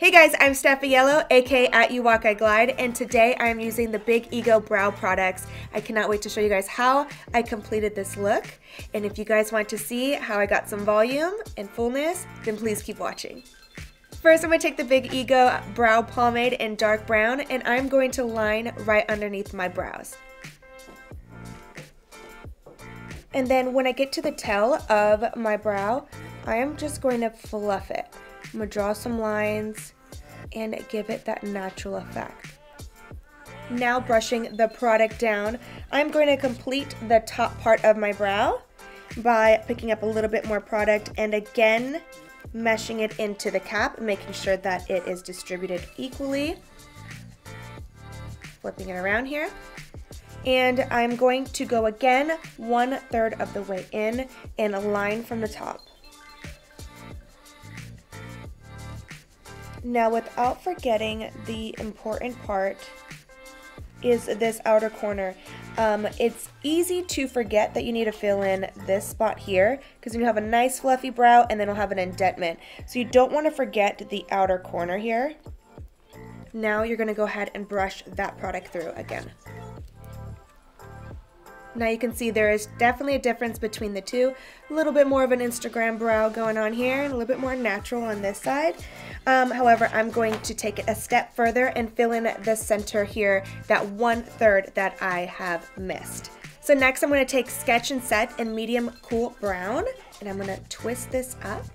Hey guys, I'm Steph Aiello, aka at You Walk I Glide, and today I'm using the Big Ego Brow products. I cannot wait to show you guys how I completed this look, and if you guys want to see how I got some volume and fullness, then please keep watching. First, I'm going to take the Big Ego Brow Pomade in dark brown, and I'm going to line right underneath my brows. And then when I get to the tail of my brow, I am just going to fluff it. I'm going to draw some lines and give it that natural effect. Now brushing the product down, I'm going to complete the top part of my brow by picking up a little bit more product and again meshing it into the cap, making sure that it is distributed equally. Flipping it around here. And I'm going to go again 1/3 of the way in and align from the top. Now, without forgetting, the important part is this outer corner. It's easy to forget that you need to fill in this spot here because you have a nice fluffy brow and then it'll have an indentation. So you don't want to forget the outer corner here. Now you're going to go ahead and brush that product through again. Now you can see there is definitely a difference between the two. A little bit more of an Instagram brow going on here and a little bit more natural on this side. However, I'm going to take it a step further and fill in the center here, that 1/3 that I have missed. So next I'm going to take Sketch and Set in medium cool brown and I'm going to twist this up.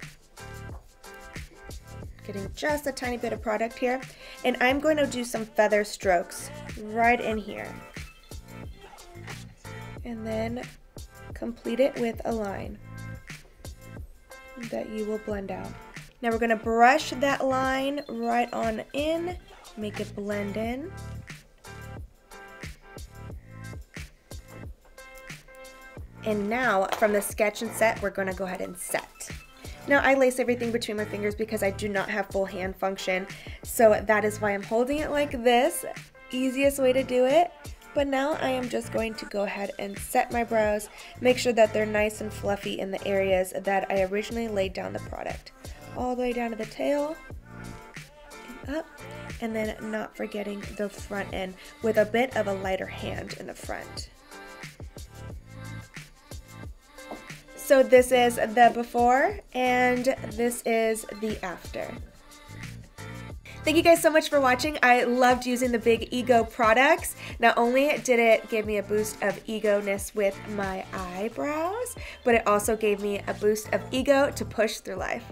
Getting just a tiny bit of product here. And I'm going to do some feather strokes right in here. And then complete it with a line that you will blend out. Now we're going to brush that line right on in, make it blend in. And now from the Sketch and Set, we're going to go ahead and set. Now I lace everything between my fingers because I do not have full hand function, so that is why I'm holding it like this. Easiest way to do it. But now I am just going to go ahead and set my brows, make sure that they're nice and fluffy in the areas that I originally laid down the product. All the way down to the tail, and up, and then not forgetting the front end with a bit of a lighter hand in the front. So this is the before, and this is the after. Thank you guys so much for watching. I loved using the Big Ego products. Not only did it give me a boost of ego-ness with my eyebrows, but it also gave me a boost of ego to push through life.